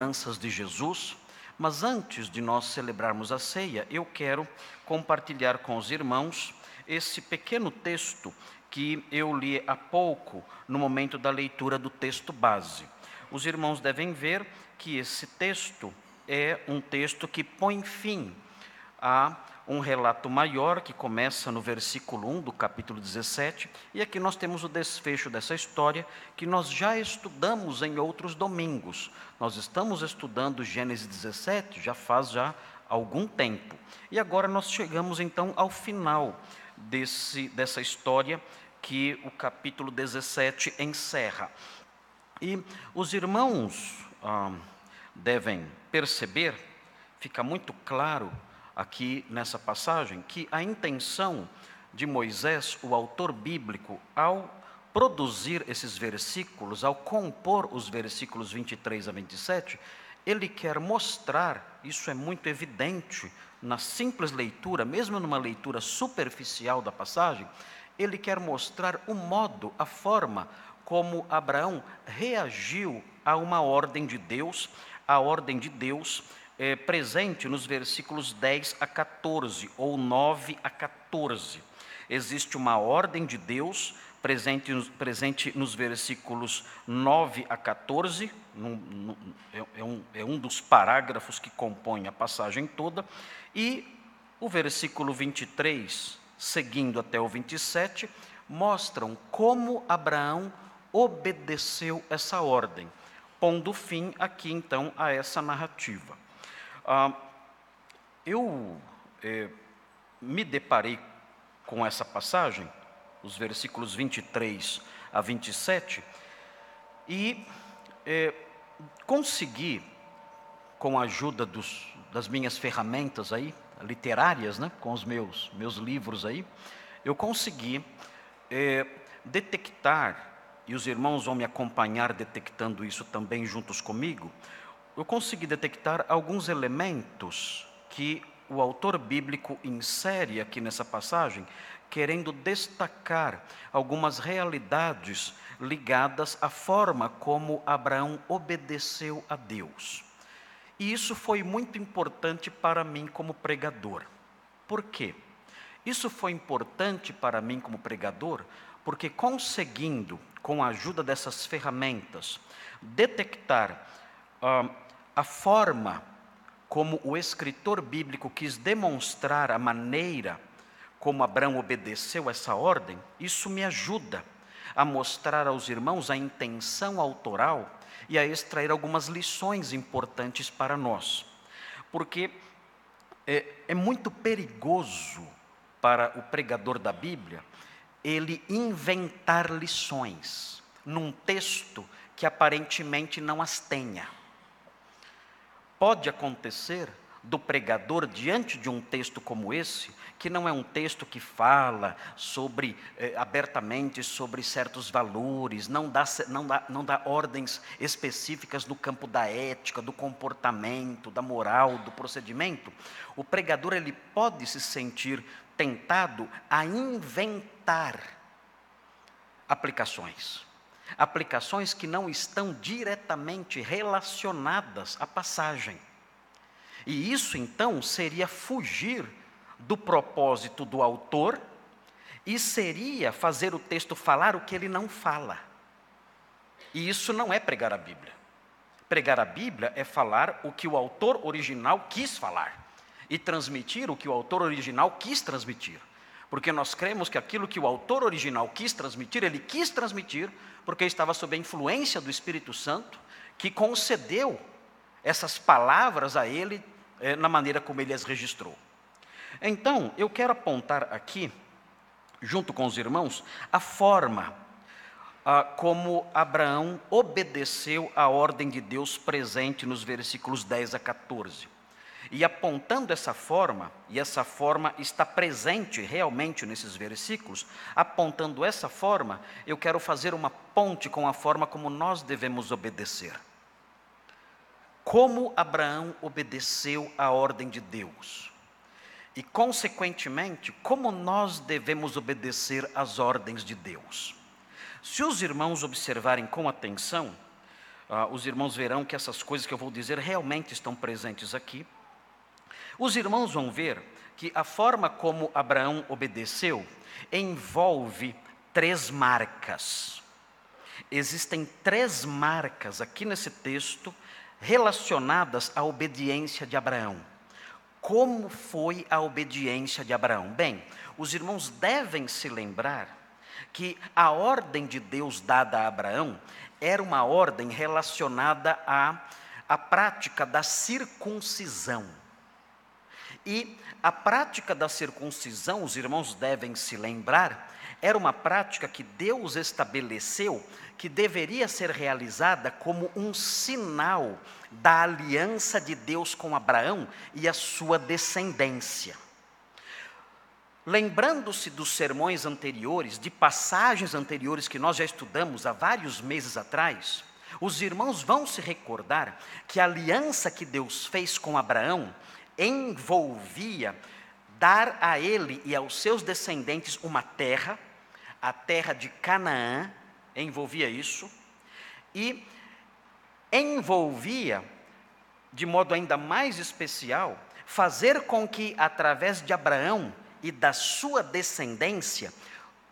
lembranças de Jesus, mas antes de nós celebrarmos a ceia, eu quero compartilhar com os irmãos esse pequeno texto que eu li há pouco, no momento da leitura do texto base. Os irmãos devem ver que esse texto é um texto que põe fim a um relato maior que começa no versículo 1 do capítulo 17, e aqui nós temos o desfecho dessa história que nós já estudamos em outros domingos. Nós estamos estudando Gênesis 17 faz algum tempo. E agora nós chegamos então ao final dessa história que o capítulo 17 encerra. E os irmãos devem perceber, fica muito claro aqui nessa passagem, que a intenção de Moisés, o autor bíblico, ao produzir esses versículos, ao compor os versículos 23 a 27, ele quer mostrar, isso é muito evidente na simples leitura, mesmo numa leitura superficial da passagem, ele quer mostrar o modo, a forma como Abraão reagiu a uma ordem de Deus, a ordem de Deus presente nos versículos 10 a 14, ou 9 a 14. Existe uma ordem de Deus presente nos versículos 9 a 14, é um dos parágrafos que compõem a passagem toda, e o versículo 23, seguindo até o 27, mostram como Abraão obedeceu essa ordem, pondo fim aqui então a essa narrativa. Eu me deparei com essa passagem, os versículos 23 a 27, e consegui, com a ajuda das minhas ferramentas aí, literárias, né, com os meus livros aí, eu consegui detectar, e os irmãos vão me acompanhar detectando isso também juntos comigo, eu consegui detectar alguns elementos que o autor bíblico insere aqui nessa passagem, querendo destacar algumas realidades ligadas à forma como Abraão obedeceu a Deus. E isso foi muito importante para mim como pregador. Por quê? Isso foi importante para mim como pregador, porque conseguindo, com a ajuda dessas ferramentas, detectar a forma como o escritor bíblico quis demonstrar a maneira como Abraão obedeceu essa ordem, isso me ajuda a mostrar aos irmãos a intenção autoral e a extrair algumas lições importantes para nós. Porque é muito perigoso para o pregador da Bíblia ele inventar lições num texto que aparentemente não as tenha. Pode acontecer do pregador, diante de um texto como esse, que não é um texto que fala abertamente sobre certos valores, não dá ordens específicas no campo da ética, do comportamento, da moral, do procedimento, o pregador ele pode se sentir tentado a inventar aplicações que não estão diretamente relacionadas à passagem. E isso, então, seria fugir do propósito do autor e seria fazer o texto falar o que ele não fala. E isso não é pregar a Bíblia. Pregar a Bíblia é falar o que o autor original quis falar e transmitir o que o autor original quis transmitir. Porque nós cremos que aquilo que o autor original quis transmitir, ele quis transmitir porque estava sob a influência do Espírito Santo, que concedeu essas palavras a ele na maneira como ele as registrou. Então, eu quero apontar aqui, junto com os irmãos, a forma como Abraão obedeceu à ordem de Deus presente nos versículos 10 a 14. E apontando essa forma, e essa forma está presente realmente nesses versículos, apontando essa forma, eu quero fazer uma ponte com a forma como nós devemos obedecer. Como Abraão obedeceu à ordem de Deus. E, consequentemente, como nós devemos obedecer às ordens de Deus. Se os irmãos observarem com atenção, os irmãos verão que essas coisas que eu vou dizer realmente estão presentes aqui. Os irmãos vão ver que a forma como Abraão obedeceu envolve 3 marcas. Existem 3 marcas aqui nesse texto relacionadas à obediência de Abraão. Como foi a obediência de Abraão? Bem, os irmãos devem se lembrar que a ordem de Deus dada a Abraão era uma ordem relacionada à prática da circuncisão. E a prática da circuncisão, os irmãos devem se lembrar, era uma prática que Deus estabeleceu que deveria ser realizada como um sinal da aliança de Deus com Abraão e a sua descendência. Lembrando-se dos sermões anteriores, de passagens anteriores que nós já estudamos há vários meses atrás, os irmãos vão se recordar que a aliança que Deus fez com Abraão envolvia dar a ele e aos seus descendentes uma terra, a terra de Canaã, envolvia isso, e envolvia, de modo ainda mais especial, fazer com que, através de Abraão e da sua descendência,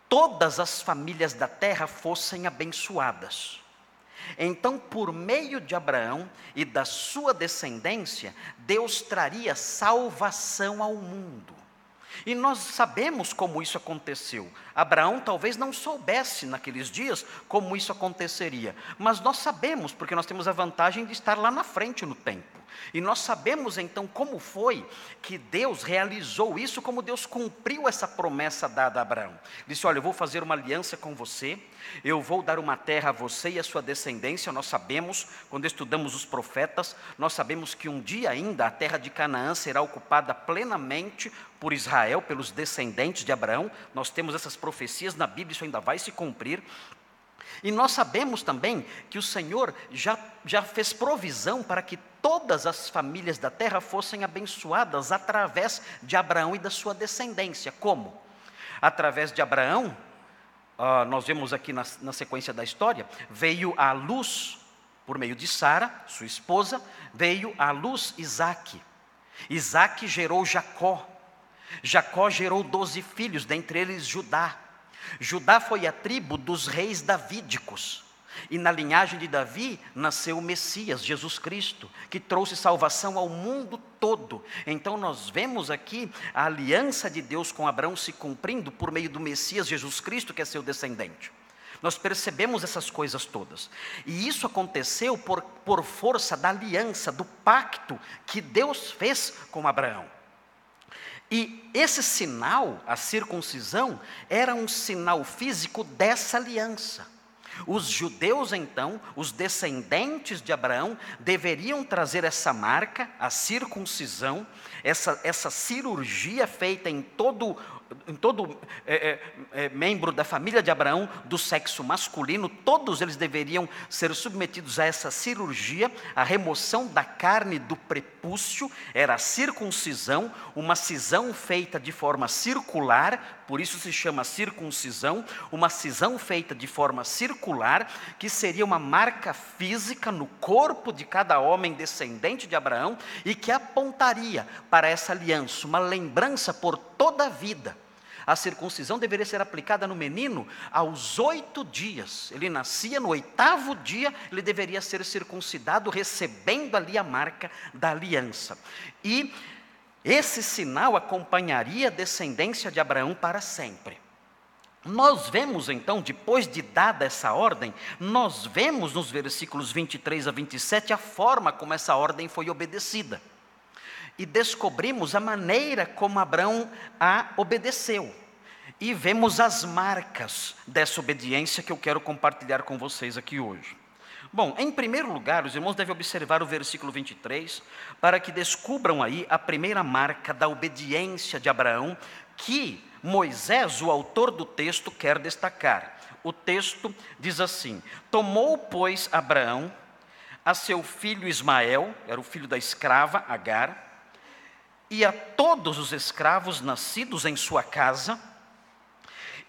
todas as famílias da terra fossem abençoadas. Então, por meio de Abraão e da sua descendência, Deus traria salvação ao mundo. E nós sabemos como isso aconteceu. Abraão talvez não soubesse naqueles dias como isso aconteceria, mas nós sabemos, porque nós temos a vantagem de estar lá na frente no tempo. E nós sabemos então como foi que Deus realizou isso, como Deus cumpriu essa promessa dada a Abraão. Disse: olha, eu vou fazer uma aliança com você, eu vou dar uma terra a você e a sua descendência. Nós sabemos, quando estudamos os profetas, nós sabemos que um dia ainda a terra de Canaã será ocupada plenamente por Israel, pelos descendentes de Abraão. Nós temos essas profecias na Bíblia, isso ainda vai se cumprir. E nós sabemos também que o Senhor já fez provisão para que todas as famílias da terra fossem abençoadas através de Abraão e da sua descendência. Como? Através de Abraão, nós vemos aqui na sequência da história, veio à luz, por meio de Sara, sua esposa, veio à luz Isaque. Isaque gerou Jacó. Jacó gerou 12 filhos, dentre eles Judá. Judá foi a tribo dos reis davídicos. E na linhagem de Davi nasceu o Messias, Jesus Cristo, que trouxe salvação ao mundo todo. Então nós vemos aqui a aliança de Deus com Abraão se cumprindo por meio do Messias, Jesus Cristo, que é seu descendente. Nós percebemos essas coisas todas. E isso aconteceu por força da aliança, do pacto que Deus fez com Abraão. E esse sinal, a circuncisão, era um sinal físico dessa aliança. Os judeus, então, os descendentes de Abraão, deveriam trazer essa marca, a circuncisão, essa cirurgia feita em todo membro da família de Abraão, do sexo masculino. Todos eles deveriam ser submetidos a essa cirurgia, a remoção da carne do prepúcio, era a circuncisão, uma cisão feita de forma circular, por isso se chama circuncisão, uma cisão feita de forma circular, que seria uma marca física no corpo de cada homem descendente de Abraão, e que apontaria para essa aliança, uma lembrança por toda a vida. A circuncisão deveria ser aplicada no menino aos 8 dias. Ele nascia no 8º dia, ele deveria ser circuncidado, recebendo ali a marca da aliança. E esse sinal acompanharia a descendência de Abraão para sempre. Nós vemos então, depois de dada essa ordem, nós vemos nos versículos 23 a 27 a forma como essa ordem foi obedecida. E descobrimos a maneira como Abraão a obedeceu. E vemos as marcas dessa obediência que eu quero compartilhar com vocês aqui hoje. Bom, em primeiro lugar, os irmãos devem observar o versículo 23, para que descubram aí a primeira marca da obediência de Abraão, que Moisés, o autor do texto, quer destacar. O texto diz assim: tomou, pois, Abraão a seu filho Ismael, era o filho da escrava Agar, e a todos os escravos nascidos em sua casa,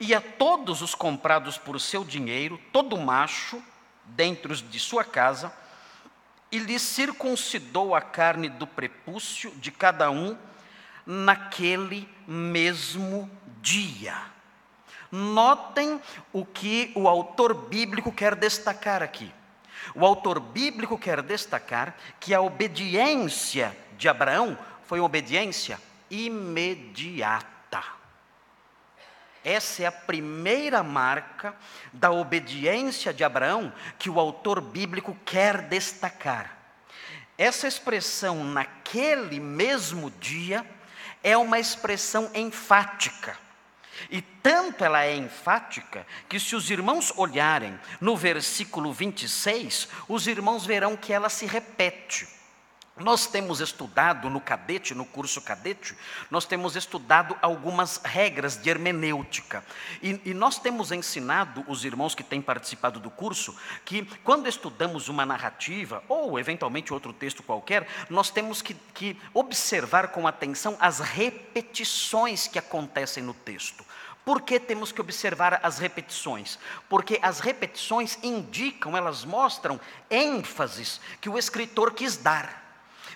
e a todos os comprados por seu dinheiro, todo macho, dentro de sua casa e lhe circuncidou a carne do prepúcio de cada um naquele mesmo dia. Notem o que o autor bíblico quer destacar aqui. O autor bíblico quer destacar que a obediência de Abraão foi uma obediência imediata. Essa é a primeira marca da obediência de Abraão que o autor bíblico quer destacar. Essa expressão, naquele mesmo dia, é uma expressão enfática. E tanto ela é enfática, que se os irmãos olharem no versículo 26, os irmãos verão que ela se repete. Nós temos estudado no cadete, no curso cadete, nós temos estudado algumas regras de hermenêutica. E nós temos ensinado os irmãos que têm participado do curso, que quando estudamos uma narrativa, ou eventualmente outro texto qualquer, nós temos que observar com atenção as repetições que acontecem no texto. Por que temos que observar as repetições? Porque as repetições indicam, elas mostram ênfases que o escritor quis dar.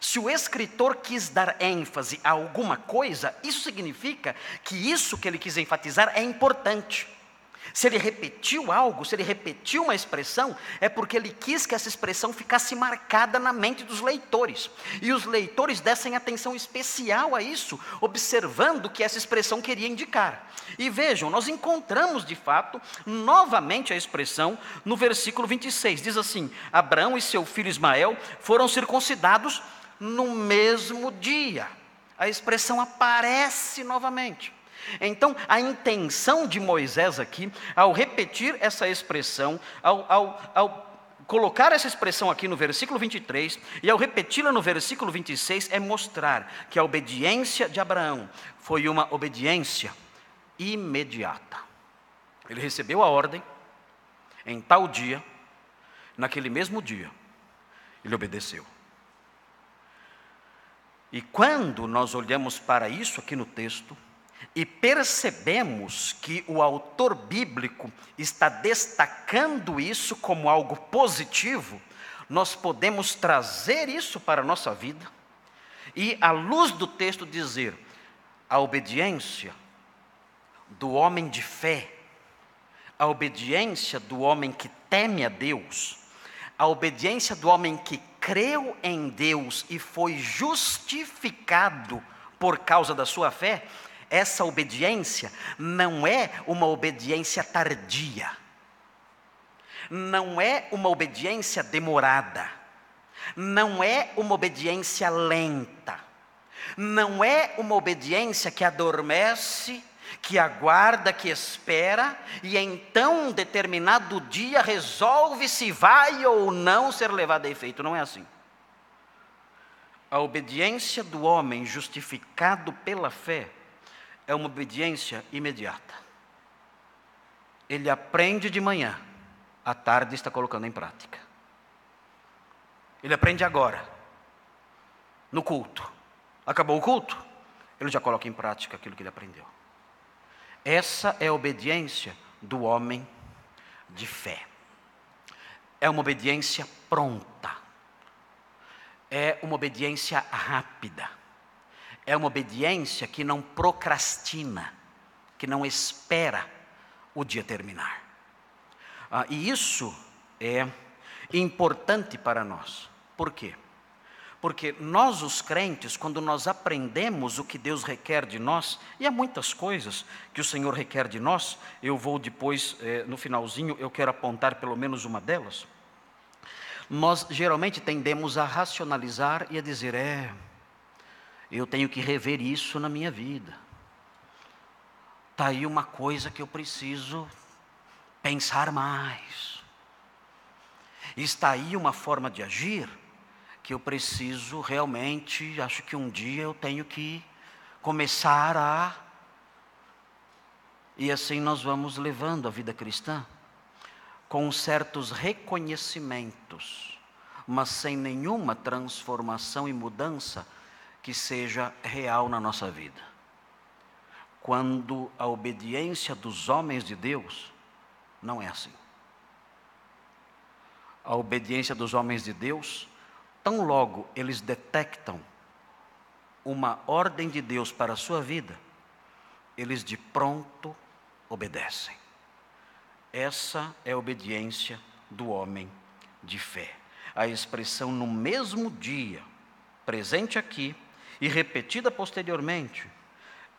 Se o escritor quis dar ênfase a alguma coisa, isso significa que isso que ele quis enfatizar é importante. Se ele repetiu algo, se ele repetiu uma expressão, é porque ele quis que essa expressão ficasse marcada na mente dos leitores. E os leitores dessem atenção especial a isso, observando o que essa expressão queria indicar. E vejam, nós encontramos de fato, novamente a expressão no versículo 26. Diz assim: Abraão e seu filho Ismael foram circuncidados no mesmo dia. A expressão aparece novamente. Então, a intenção de Moisés aqui, ao repetir essa expressão, ao colocar essa expressão aqui no versículo 23, e ao repeti-la no versículo 26, é mostrar que a obediência de Abraão foi uma obediência imediata. Ele recebeu a ordem, em tal dia, naquele mesmo dia, ele obedeceu. E quando nós olhamos para isso aqui no texto, e percebemos que o autor bíblico está destacando isso como algo positivo, nós podemos trazer isso para a nossa vida e, à luz do texto, dizer: a obediência do homem de fé, a obediência do homem que teme a Deus, a obediência do homem que creu em Deus e foi justificado por causa da sua fé, essa obediência não é uma obediência tardia, não é uma obediência demorada, não é uma obediência lenta, não é uma obediência que adormece, que aguarda, que espera, e então um determinado dia resolve se vai ou não ser levado a efeito. Não é assim. A obediência do homem justificado pela fé é uma obediência imediata. Ele aprende de manhã, à tarde está colocando em prática. Ele aprende agora, no culto. Acabou o culto, ele já coloca em prática aquilo que ele aprendeu. Essa é a obediência do homem de fé. É uma obediência pronta. É uma obediência rápida. É uma obediência que não procrastina, que não espera o dia terminar. E isso é importante para nós. Por quê? Porque nós, os crentes, quando nós aprendemos o que Deus requer de nós, e há muitas coisas que o Senhor requer de nós, eu vou depois, no finalzinho, eu quero apontar pelo menos uma delas. Nós geralmente tendemos a racionalizar e a dizer: eu tenho que rever isso na minha vida. Está aí uma coisa que eu preciso pensar mais. Está aí uma forma de agir que eu preciso realmente, acho que um dia eu tenho que começar a... E assim nós vamos levando a vida cristã, com certos reconhecimentos, mas sem nenhuma transformação e mudança que seja real na nossa vida. Quando a obediência dos homens de Deus não é assim. a obediência dos homens de Deus, tão logo eles detectam uma ordem de Deus para a sua vida, eles de pronto obedecem. Essa é a obediência do homem de fé. A expressão no mesmo dia, presente aqui e repetida posteriormente,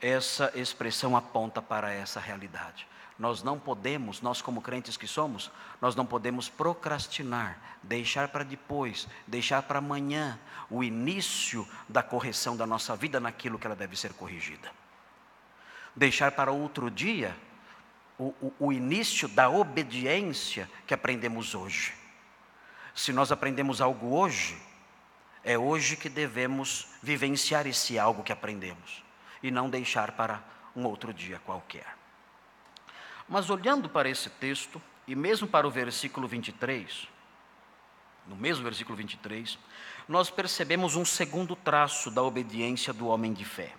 essa expressão aponta para essa realidade. Nós não podemos, nós como crentes que somos, nós não podemos procrastinar, deixar para depois, deixar para amanhã o início da correção da nossa vida naquilo que ela deve ser corrigida. Deixar para outro dia o início da obediência que aprendemos hoje. Se nós aprendemos algo hoje, é hoje que devemos vivenciar esse algo que aprendemos, e não deixar para um outro dia qualquer. Mas olhando para esse texto, e mesmo para o versículo 23, no mesmo versículo 23, nós percebemos um segundo traço da obediência do homem de fé.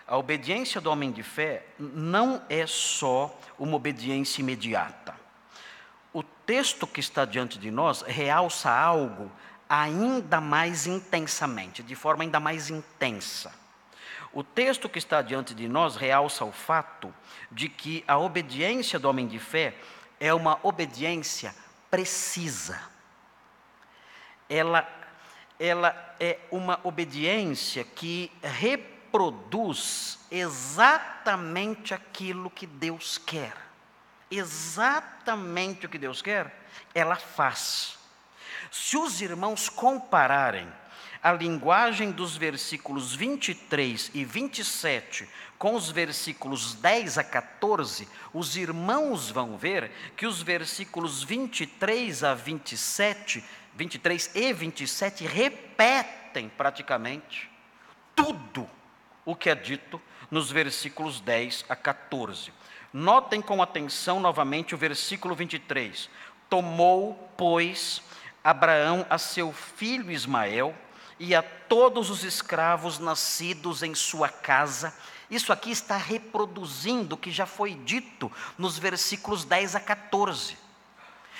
A obediência do homem de fé não é só uma obediência imediata. O texto que está diante de nós realça algo ainda mais intensamente, de forma ainda mais intensa. O texto que está diante de nós realça o fato de que a obediência do homem de fé é uma obediência precisa. Ela é uma obediência que reproduz exatamente aquilo que Deus quer. Exatamente o que Deus quer, ela faz. Se os irmãos compararem a linguagem dos versículos 23 e 27 com os versículos 10 a 14, os irmãos vão ver que os versículos 23 a 27, 23 e 27 repetem praticamente tudo o que é dito nos versículos 10 a 14. Notem com atenção novamente o versículo 23. Tomou, pois, Abraão a seu filho Ismael e a todos os escravos nascidos em sua casa. Isso aqui está reproduzindo o que já foi dito nos versículos 10 a 14.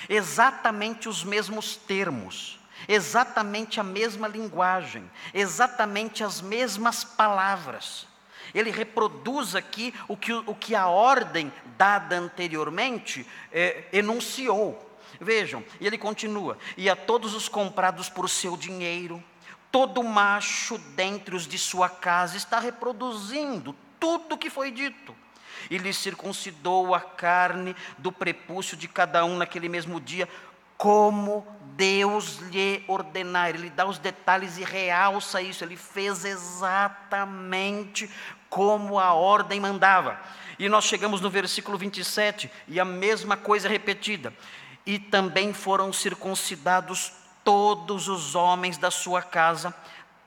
Exatamente os mesmos termos, exatamente a mesma linguagem, exatamente as mesmas palavras. Ele reproduz aqui o que a ordem dada anteriormente enunciou. Vejam, e ele continua: e a todos os comprados por seu dinheiro, todo macho dentre os de sua casa, está reproduzindo tudo o que foi dito. E lhe circuncidou a carne do prepúcio de cada um naquele mesmo dia, como Deus lhe ordenar. Ele dá os detalhes e realça isso. Ele fez exatamente como a ordem mandava. E nós chegamos no versículo 27, e a mesma coisa repetida. E também foram circuncidados todos os homens da sua casa,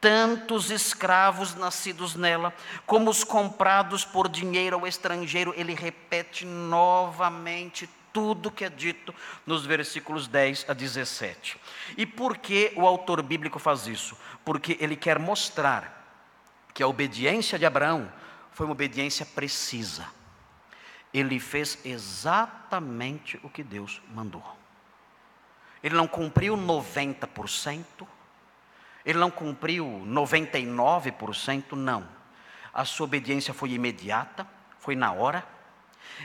tanto os escravos nascidos nela, como os comprados por dinheiro ao estrangeiro. Ele repete novamente tudo que é dito nos versículos 10 a 17. E por que o autor bíblico faz isso? Porque ele quer mostrar que a obediência de Abraão foi uma obediência precisa. Ele fez exatamente o que Deus mandou. Ele não cumpriu 90%, ele não cumpriu 99%, não. A sua obediência foi imediata, foi na hora,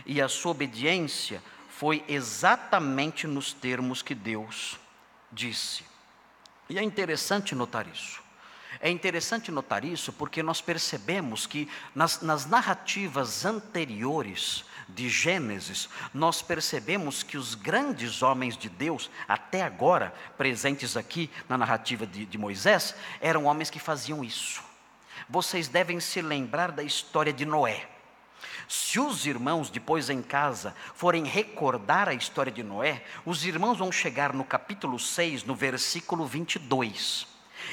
e a sua obediência foi exatamente nos termos que Deus disse. E é interessante notar isso. É interessante notar isso porque nós percebemos que nas narrativas anteriores de Gênesis, nós percebemos que os grandes homens de Deus, até agora presentes aqui na narrativa de Moisés, eram homens que faziam isso. Vocês devem se lembrar da história de Noé. Se os irmãos depois em casa forem recordar a história de Noé, os irmãos vão chegar no capítulo 6, no versículo 22.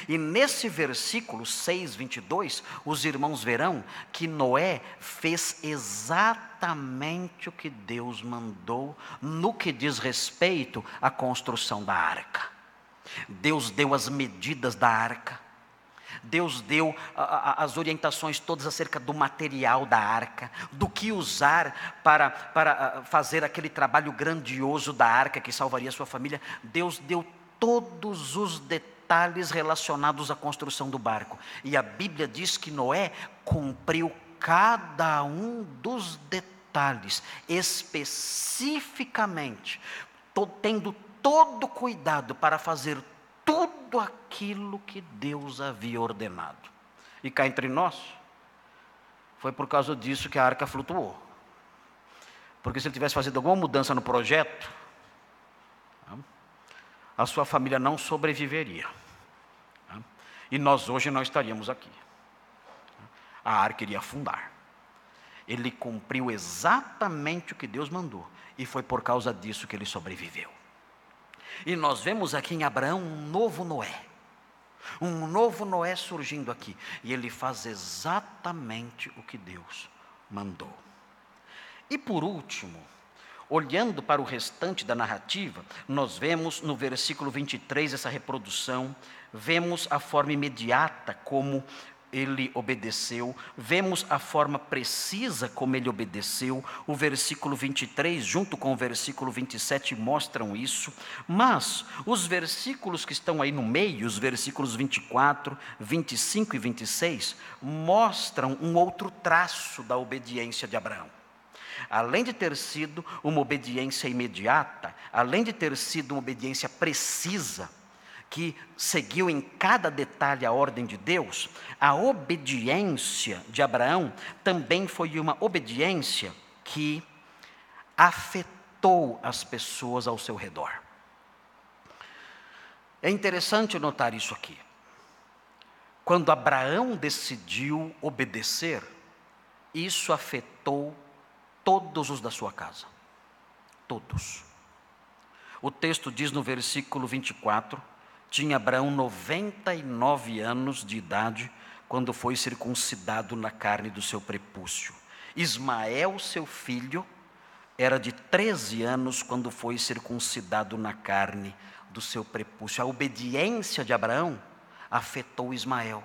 E nesse versículo 6, 22, os irmãos verão que Noé fez exatamente o que Deus mandou no que diz respeito à construção da arca. Deus deu as medidas da arca. Deus deu as orientações todas acerca do material da arca, do que usar para fazer aquele trabalho grandioso da arca que salvaria a sua família. Deus deu todos os detalhes relacionados à construção do barco. E a Bíblia diz que Noé cumpriu cada um dos detalhes, especificamente, tendo todo cuidado para fazer tudo aquilo que Deus havia ordenado. E cá entre nós, foi por causa disso que a arca flutuou. Porque se ele tivesse feito alguma mudança no projeto, a sua família não sobreviveria. E nós hoje não estaríamos aqui. A arca iria afundar. Ele cumpriu exatamente o que Deus mandou. E foi por causa disso que ele sobreviveu. E nós vemos aqui em Abraão um novo Noé. Um novo Noé surgindo aqui. E ele faz exatamente o que Deus mandou. E por último, olhando para o restante da narrativa, nós vemos no versículo 23 essa reprodução. Vemos a forma imediata como ele obedeceu, vemos a forma precisa como ele obedeceu. O versículo 23 junto com o versículo 27 mostram isso, mas os versículos que estão aí no meio, os versículos 24, 25 e 26, mostram um outro traço da obediência de Abraão. Além de ter sido uma obediência imediata, além de ter sido uma obediência precisa, que seguiu em cada detalhe a ordem de Deus, a obediência de Abraão também foi uma obediência que afetou as pessoas ao seu redor. É interessante notar isso aqui. Quando Abraão decidiu obedecer, isso afetou todos os da sua casa. Todos. O texto diz no versículo 24, tinha Abraão 99 anos de idade quando foi circuncidado na carne do seu prepúcio. Ismael, seu filho, era de 13 anos quando foi circuncidado na carne do seu prepúcio. A obediência de Abraão afetou Ismael.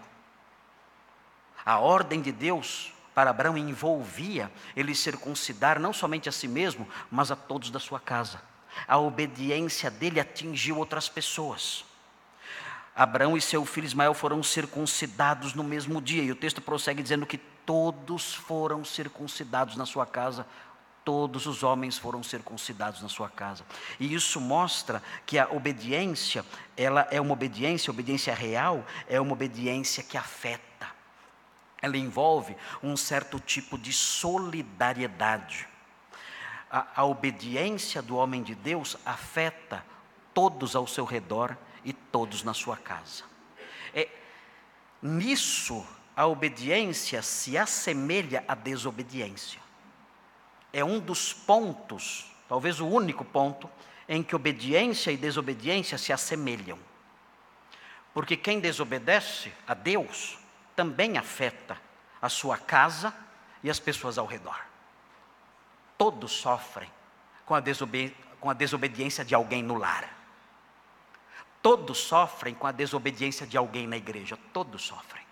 A ordem de Deus para Abraão envolvia ele circuncidar não somente a si mesmo, mas a todos da sua casa. A obediência dele atingiu outras pessoas. Abraão e seu filho Ismael foram circuncidados no mesmo dia. E o texto prossegue dizendo que todos foram circuncidados na sua casa. Todos os homens foram circuncidados na sua casa. E isso mostra que a obediência, ela é uma obediência real, é uma obediência que afeta. Ela envolve um certo tipo de solidariedade. A obediência do homem de Deus afeta todos ao seu redor e todos na sua casa. Nisso, a obediência se assemelha à desobediência. É um dos pontos, talvez o único ponto, em que obediência e desobediência se assemelham. Porque quem desobedece a Deus também afeta a sua casa e as pessoas ao redor. Todos sofrem com a desobediência de alguém no lar. Todos sofrem com a desobediência de alguém na igreja. Todos sofrem.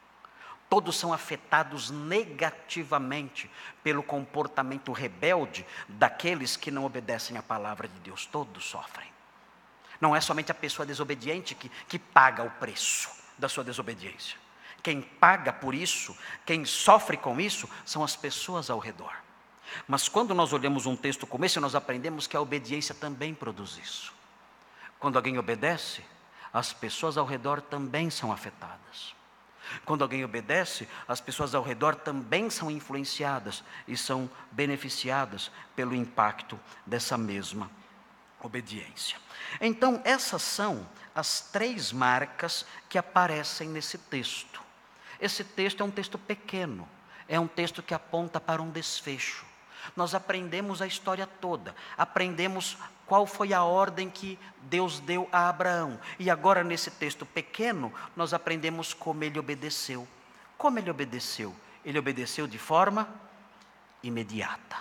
Todos são afetados negativamente pelo comportamento rebelde daqueles que não obedecem à palavra de Deus. Todos sofrem. Não é somente a pessoa desobediente que paga o preço da sua desobediência. Quem paga por isso, quem sofre com isso, são as pessoas ao redor. Mas quando nós olhamos um texto como esse, nós aprendemos que a obediência também produz isso. Quando alguém obedece, as pessoas ao redor também são afetadas. Quando alguém obedece, as pessoas ao redor também são influenciadas e são beneficiadas pelo impacto dessa mesma obediência. Então, essas são as 3 marcas que aparecem nesse texto. Esse texto é um texto pequeno, é um texto que aponta para um desfecho. Nós aprendemos a história toda, aprendemos qual foi a ordem que Deus deu a Abraão. E agora nesse texto pequeno, nós aprendemos como ele obedeceu. Como ele obedeceu? Ele obedeceu de forma imediata,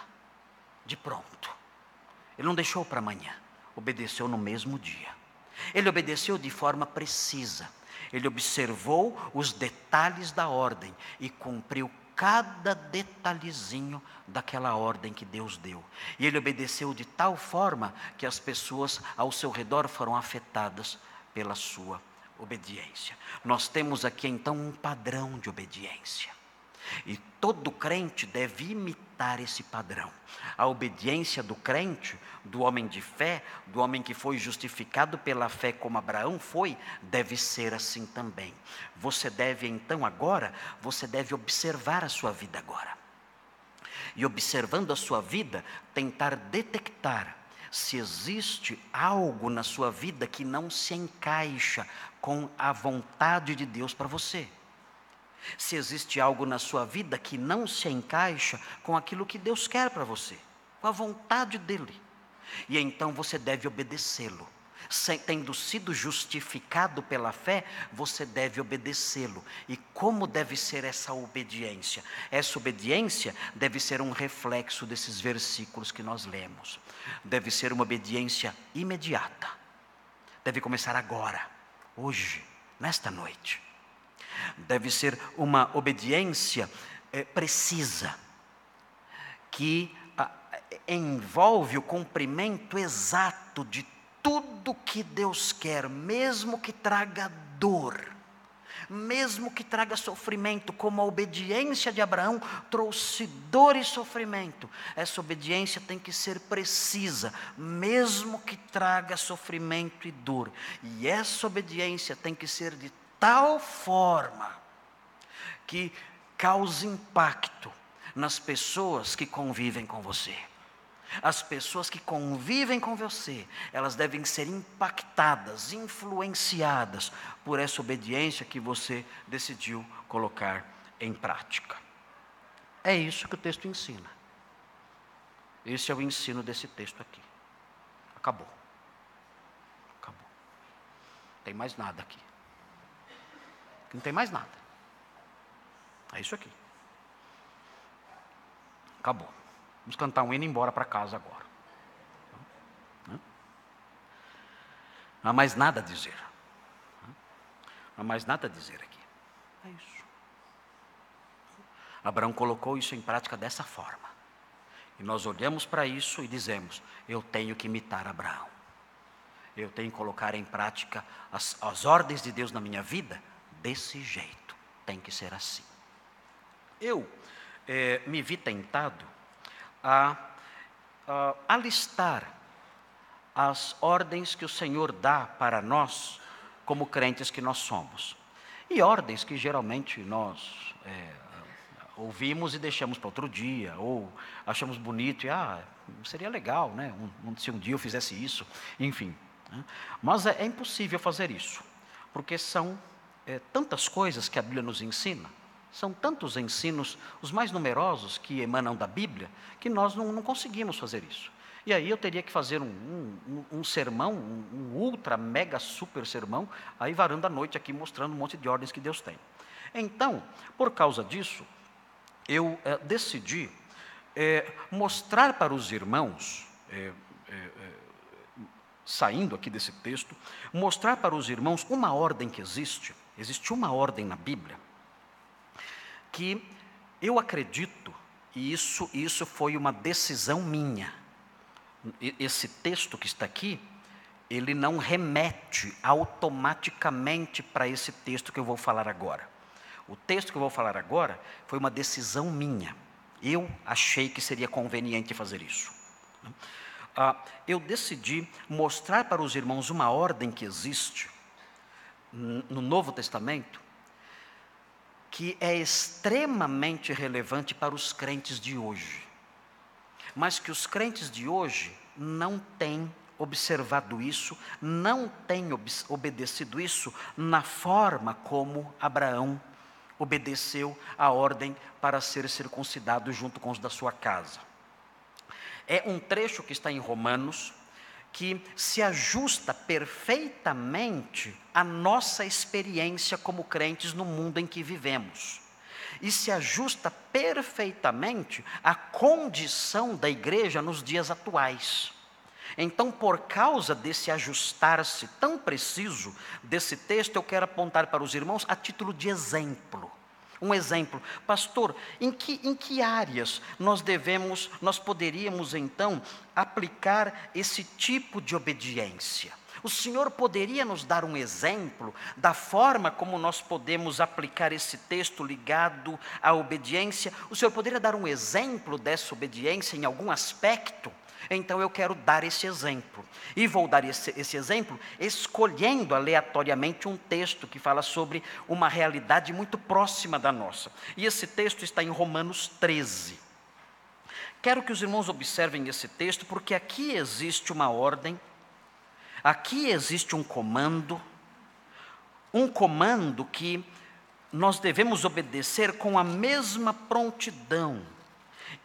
de pronto. Ele não deixou para amanhã, obedeceu no mesmo dia. Ele obedeceu de forma precisa. Ele observou os detalhes da ordem e cumpriu cada detalhezinho daquela ordem que Deus deu. E ele obedeceu de tal forma que as pessoas ao seu redor foram afetadas pela sua obediência. Nós temos aqui então um padrão de obediência. E todo crente deve imitar esse padrão. A obediência do crente, do homem de fé, do homem que foi justificado pela fé como Abraão foi, deve ser assim também. Você deve então agora, você deve observar a sua vida agora. E observando a sua vida, tentar detectar se existe algo na sua vida que não se encaixa com a vontade de Deus para você. Se existe algo na sua vida que não se encaixa com aquilo que Deus quer para você, com a vontade dEle. E então você deve obedecê-lo. Tendo sido justificado pela fé, você deve obedecê-lo. E como deve ser essa obediência? Essa obediência deve ser um reflexo desses versículos que nós lemos. Deve ser uma obediência imediata. Deve começar agora, hoje, nesta noite. Deve ser uma obediência precisa, que envolve o cumprimento exato de tudo que Deus quer, mesmo que traga dor, mesmo que traga sofrimento, como a obediência de Abraão trouxe dor e sofrimento. Essa obediência tem que ser precisa, mesmo que traga sofrimento e dor. E essa obediência tem que ser de tal forma que cause impacto nas pessoas que convivem com você. As pessoas que convivem com você, elas devem ser impactadas, influenciadas por essa obediência que você decidiu colocar em prática. É isso que o texto ensina. Esse é o ensino desse texto aqui. Acabou. Acabou. Não tem mais nada aqui. Não tem mais nada. É isso aqui. Acabou. Vamos cantar um hino e ir embora para casa agora. Não há mais nada a dizer. Não há mais nada a dizer aqui. É isso. Abraão colocou isso em prática dessa forma. E nós olhamos para isso e dizemos: eu tenho que imitar Abraão. Eu tenho que colocar em prática as ordens de Deus na minha vida desse jeito. Tem que ser assim. Eu me vi tentado a alistar as ordens que o Senhor dá para nós, como crentes que nós somos. E ordens que geralmente nós ouvimos e deixamos para outro dia, ou achamos bonito e seria legal, né? Se um dia eu fizesse isso, enfim. Né? Mas é impossível fazer isso, porque são tantas coisas que a Bíblia nos ensina. São tantos ensinos, os mais numerosos que emanam da Bíblia, que nós não conseguimos fazer isso. E aí eu teria que fazer um sermão, um ultra, mega, super sermão, aí varando a noite aqui mostrando um monte de ordens que Deus tem. Então, por causa disso, eu decidi mostrar para os irmãos, saindo aqui desse texto, mostrar para os irmãos uma ordem que existe uma ordem na Bíblia, que eu acredito, e isso foi uma decisão minha. Esse texto que está aqui, ele não remete automaticamente para esse texto que eu vou falar agora. O texto que eu vou falar agora foi uma decisão minha. Eu achei que seria conveniente fazer isso. Eu decidi mostrar para os irmãos uma ordem que existe no Novo Testamento, que é extremamente relevante para os crentes de hoje, mas que os crentes de hoje não têm observado isso, não têm obedecido isso na forma como Abraão obedeceu a ordem para ser circuncidado junto com os da sua casa. É um trecho que está em Romanos, que se ajusta perfeitamente à nossa experiência como crentes no mundo em que vivemos. E se ajusta perfeitamente à condição da igreja nos dias atuais. Então, por causa desse ajustar-se tão preciso desse texto, eu quero apontar para os irmãos a título de exemplo. Um exemplo, pastor, em que áreas nós poderíamos então aplicar esse tipo de obediência? O senhor poderia nos dar um exemplo da forma como nós podemos aplicar esse texto ligado à obediência? O senhor poderia dar um exemplo dessa obediência em algum aspecto? Então eu quero dar esse exemplo, e vou dar esse exemplo escolhendo aleatoriamente um texto que fala sobre uma realidade muito próxima da nossa. E esse texto está em Romanos 13. Quero que os irmãos observem esse texto, porque aqui existe uma ordem, aqui existe um comando que nós devemos obedecer com a mesma prontidão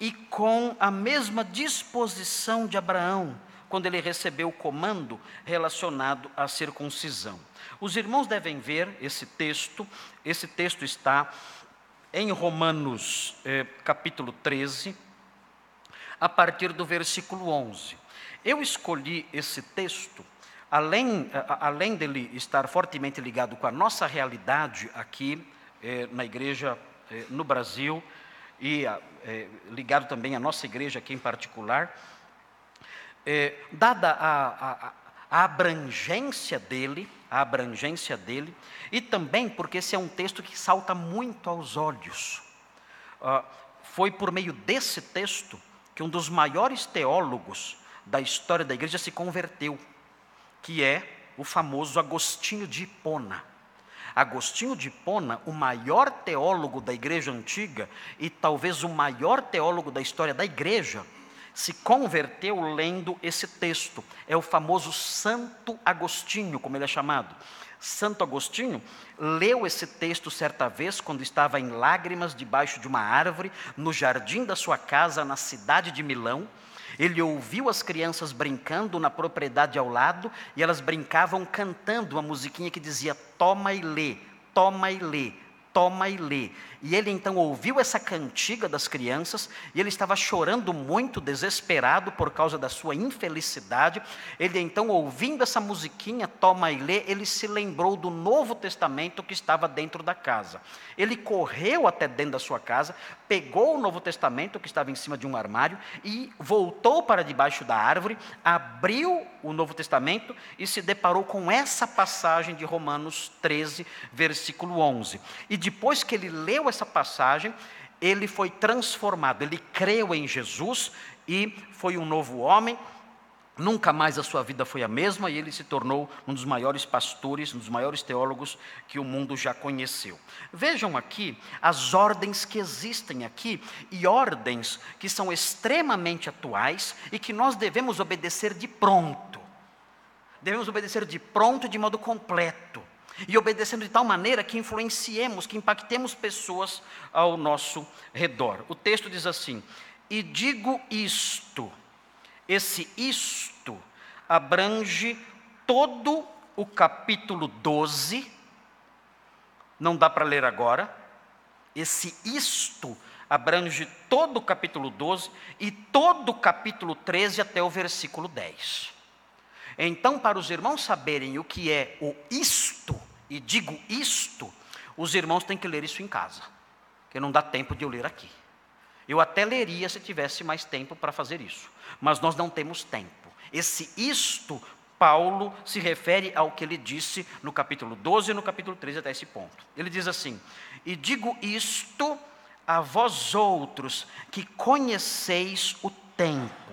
e com a mesma disposição de Abraão, quando ele recebeu o comando relacionado à circuncisão. Os irmãos devem ver esse texto está em Romanos capítulo 13, a partir do versículo 11. Eu escolhi esse texto, além dele estar fortemente ligado com a nossa realidade aqui na igreja no Brasil, e ligado também à nossa igreja aqui em particular, dada a abrangência dele, e também porque esse é um texto que salta muito aos olhos. Foi por meio desse texto que um dos maiores teólogos da história da igreja se converteu, que é o famoso Agostinho de Hipona. Agostinho de Hipona, o maior teólogo da igreja antiga e talvez o maior teólogo da história da igreja, se converteu lendo esse texto. É o famoso Santo Agostinho, como ele é chamado. Santo Agostinho leu esse texto certa vez, quando estava em lágrimas debaixo de uma árvore, no jardim da sua casa, na cidade de Milão. Ele ouviu as crianças brincando na propriedade ao lado, e elas brincavam cantando uma musiquinha que dizia: toma e lê, toma e lê, toma e lê. E ele então ouviu essa cantiga das crianças, e ele estava chorando muito, desesperado por causa da sua infelicidade. Ele então, ouvindo essa musiquinha, toma e lê, ele se lembrou do Novo Testamento que estava dentro da casa. Ele correu até dentro da sua casa, pegou o Novo Testamento que estava em cima de um armário e voltou para debaixo da árvore, abriu o Novo Testamento e se deparou com essa passagem de Romanos 13, versículo 11. E depois que ele leu essa passagem, ele foi transformado, ele creu em Jesus e foi um novo homem. Nunca mais a sua vida foi a mesma, e ele se tornou um dos maiores pastores, um dos maiores teólogos que o mundo já conheceu. Vejam aqui as ordens que existem aqui, e ordens que são extremamente atuais e que nós devemos obedecer de pronto. Devemos obedecer de pronto, de modo completo, e obedecendo de tal maneira que influenciemos, que impactemos pessoas ao nosso redor. O texto diz assim: e digo isto. Esse isto abrange todo o capítulo 12, não dá para ler agora. Esse isto abrange todo o capítulo 12 e todo o capítulo 13 até o versículo 10. Então, para os irmãos saberem o que é o isto, e digo isto, os irmãos têm que ler isso em casa, porque não dá tempo de eu ler aqui. Eu até leria se tivesse mais tempo para fazer isso, mas nós não temos tempo. Esse isto, Paulo se refere ao que ele disse no capítulo 12 e no capítulo 13 até esse ponto. Ele diz assim: e digo isto a vós outros que conheceis o tempo.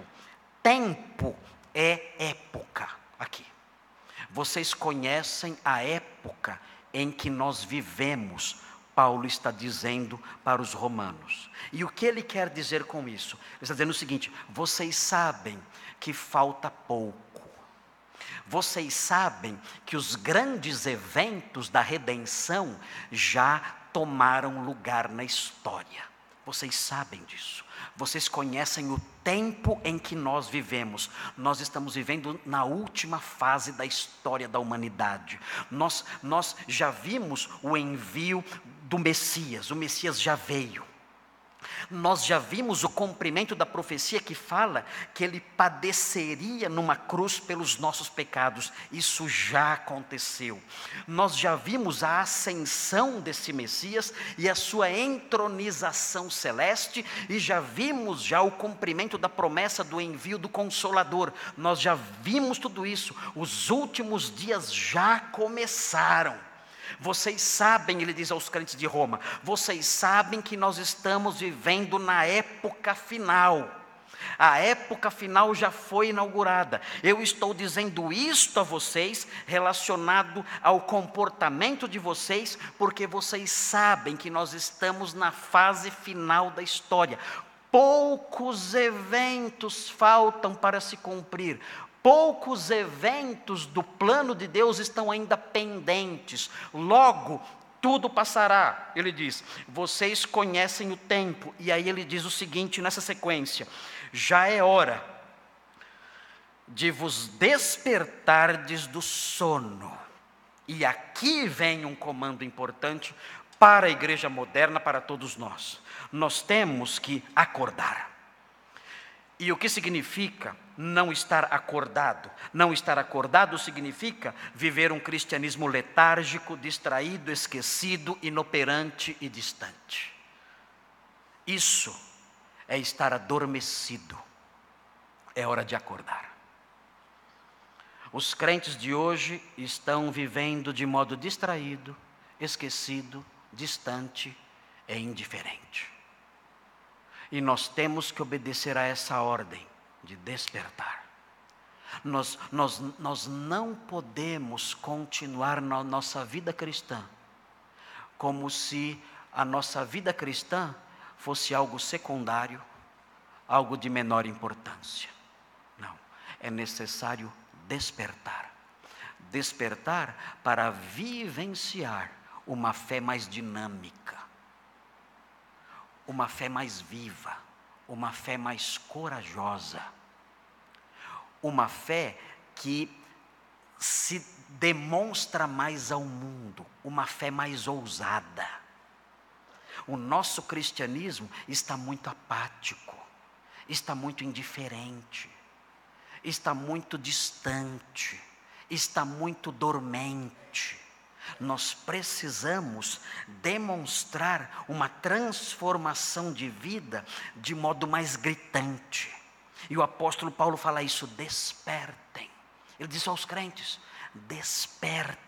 Tempo é época aqui. Vocês conhecem a época em que nós vivemos, Paulo está dizendo para os romanos. E o que ele quer dizer com isso? Ele está dizendo o seguinte: vocês sabem que falta pouco. Vocês sabem que os grandes eventos da redenção já tomaram lugar na história. Vocês sabem disso. Vocês conhecem o tempo em que nós vivemos. Nós estamos vivendo na última fase da história da humanidade. Nós já vimos o envio do Messias. O Messias já veio. Nós já vimos o cumprimento da profecia que fala que ele padeceria numa cruz pelos nossos pecados. Isso já aconteceu. Nós já vimos a ascensão desse Messias e a sua entronização celeste, e já vimos já o cumprimento da promessa do envio do Consolador. Nós já vimos tudo isso. Os últimos dias já começaram. Vocês sabem, ele diz aos crentes de Roma, vocês sabem que nós estamos vivendo na época final. A época final já foi inaugurada. Eu estou dizendo isto a vocês, relacionado ao comportamento de vocês, porque vocês sabem que nós estamos na fase final da história. Poucos eventos faltam para se cumprir. Poucos eventos do plano de Deus estão ainda pendentes. Logo, tudo passará. Ele diz, vocês conhecem o tempo. E aí ele diz o seguinte nessa sequência: já é hora de vos despertardes do sono. E aqui vem um comando importante para a igreja moderna, para todos nós. Nós temos que acordar. E o que significa não estar acordado? Não estar acordado significa viver um cristianismo letárgico, distraído, esquecido, inoperante e distante. Isso é estar adormecido. É hora de acordar. Os crentes de hoje estão vivendo de modo distraído, esquecido, distante e indiferente. E nós temos que obedecer a essa ordem de despertar. Nós não podemos continuar na nossa vida cristã como se a nossa vida cristã fosse algo secundário, algo de menor importância. Não, é necessário despertar. Despertar para vivenciar uma fé mais dinâmica, uma fé mais viva, uma fé mais corajosa, uma fé que se demonstra mais ao mundo, uma fé mais ousada. O nosso cristianismo está muito apático, está muito indiferente, está muito distante, está muito dormente. Nós precisamos demonstrar uma transformação de vida de modo mais gritante. E o apóstolo Paulo fala isso: despertem. Ele diz aos crentes: despertem.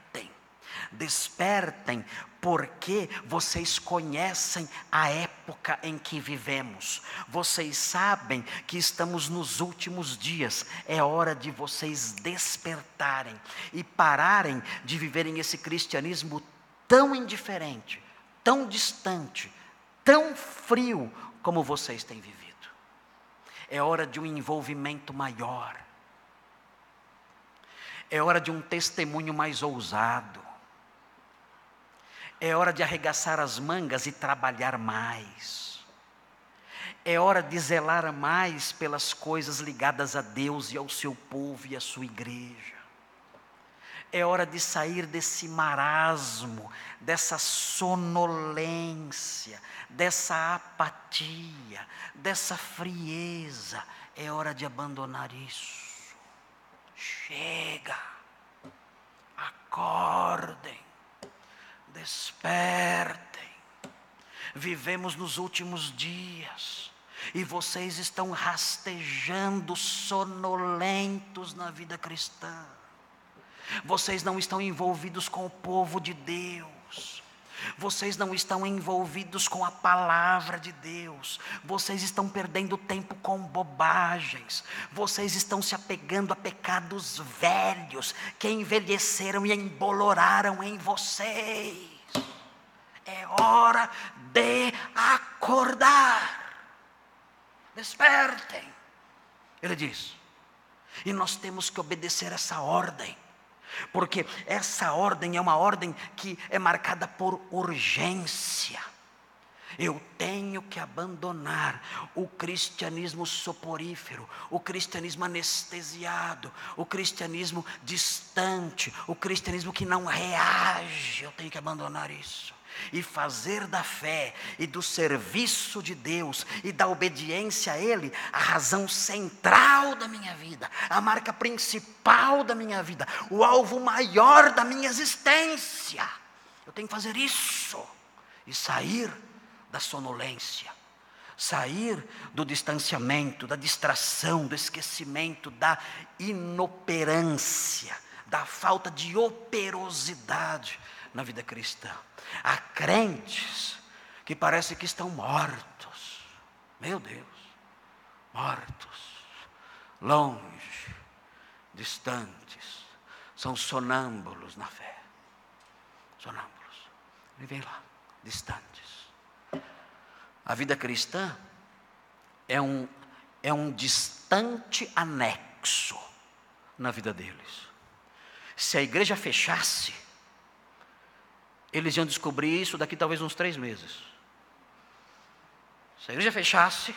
Despertem, porque vocês conhecem a época em que vivemos. Vocês sabem que estamos nos últimos dias. É hora de vocês despertarem e pararem de viverem esse cristianismo tão indiferente, tão distante, tão frio como vocês têm vivido. É hora de um envolvimento maior. É hora de um testemunho mais ousado. É hora de arregaçar as mangas e trabalhar mais. É hora de zelar mais pelas coisas ligadas a Deus e ao seu povo e à sua igreja. É hora de sair desse marasmo, dessa sonolência, dessa apatia, dessa frieza. É hora de abandonar isso. Chega. Acordem. Despertem. Vivemos nos últimos dias e vocês estão rastejando sonolentos na vida cristã. Vocês não estão envolvidos com o povo de Deus. Vocês não estão envolvidos com a palavra de Deus. Vocês estão perdendo tempo com bobagens. Vocês estão se apegando a pecados velhos que envelheceram e emboloraram em vocês. É hora de acordar. Despertem. Ele diz. E nós temos que obedecer essa ordem. Porque essa ordem é uma ordem que é marcada por urgência. Eu tenho que abandonar o cristianismo soporífero, o cristianismo anestesiado, o cristianismo distante, o cristianismo que não reage. Eu tenho que abandonar isso e fazer da fé e do serviço de Deus e da obediência a Ele a razão central da minha vida, a marca principal da minha vida, o alvo maior da minha existência. Eu tenho que fazer isso e sair da sonolência, sair do distanciamento, da distração, do esquecimento, da inoperância, da falta de operosidade na vida cristã. Há crentes que parece que estão mortos, meu Deus, mortos, longe, distantes, são sonâmbulos na fé, sonâmbulos, vivem lá, distantes. A vida cristã é um distante anexo na vida deles. Se a igreja fechasse, eles iam descobrir isso daqui talvez uns 3 meses. Se a igreja fechasse,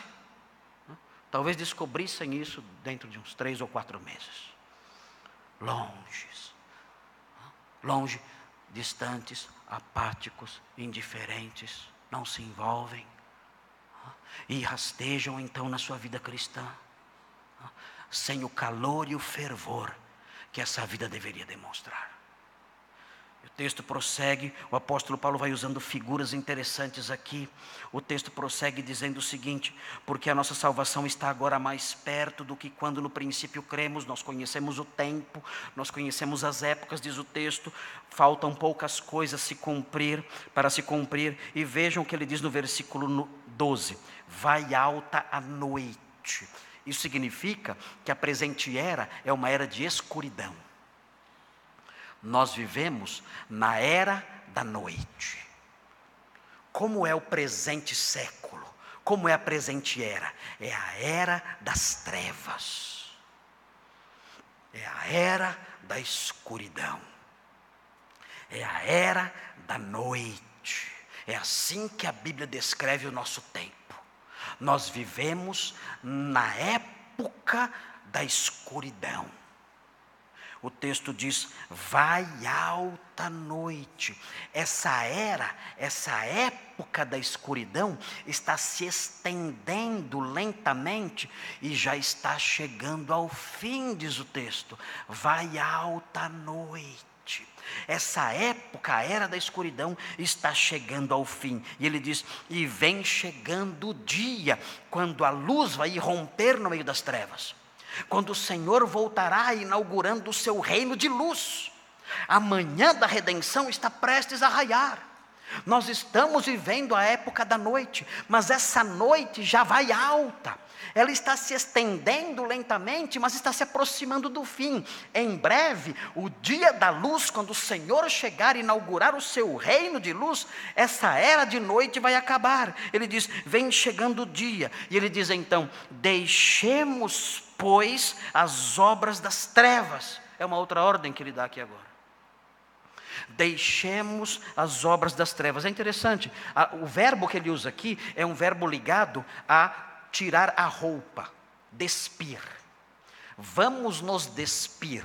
talvez descobrissem isso dentro de uns 3 ou 4 meses. Longe, distantes, apáticos, indiferentes, não se envolvem. E rastejam então na sua vida cristã, sem o calor e o fervor que essa vida deveria demonstrar. O texto prossegue, o apóstolo Paulo vai usando figuras interessantes aqui. O texto prossegue dizendo o seguinte: porque a nossa salvação está agora mais perto do que quando no princípio cremos. Nós conhecemos o tempo, nós conhecemos as épocas, diz o texto, faltam poucas coisas para se cumprir. E vejam o que ele diz no versículo 12: vai alta a noite. Isso significa que a presente era é uma era de escuridão. Nós vivemos na era da noite. Como é o presente século? Como é a presente era? É a era das trevas. É a era da escuridão. É a era da noite. É assim que a Bíblia descreve o nosso tempo. Nós vivemos na época da escuridão. O texto diz: vai alta noite. Essa época da escuridão está se estendendo lentamente e já está chegando ao fim, diz o texto. Vai alta noite. Essa época, a era da escuridão, está chegando ao fim. E ele diz: e vem chegando o dia, quando a luz vai irromper no meio das trevas. Quando o Senhor voltará inaugurando o seu reino de luz. A manhã da redenção está prestes a raiar. Nós estamos vivendo a época da noite, mas essa noite já vai alta. Ela está se estendendo lentamente, mas está se aproximando do fim. Em breve, o dia da luz, quando o Senhor chegar e inaugurar o seu reino de luz, essa era de noite vai acabar. Ele diz: vem chegando o dia. E ele diz então: deixemos, pois, as obras das trevas. É uma outra ordem que ele dá aqui agora. Deixemos as obras das trevas. É interessante, o verbo que ele usa aqui é um verbo ligado a tirar a roupa, despir. Vamos nos despir.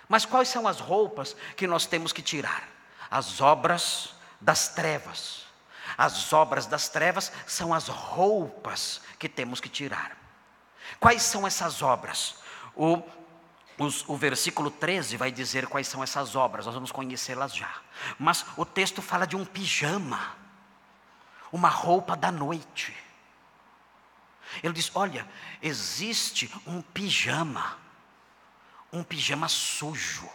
Mas quais são as roupas que nós temos que tirar? As obras das trevas. As obras das trevas são as roupas que temos que tirar. Quais são essas obras? O versículo 13 vai dizer quais são essas obras, nós vamos conhecê-las já. Mas o texto fala de um pijama, uma roupa da noite. Ele diz: olha, existe um pijama sujo.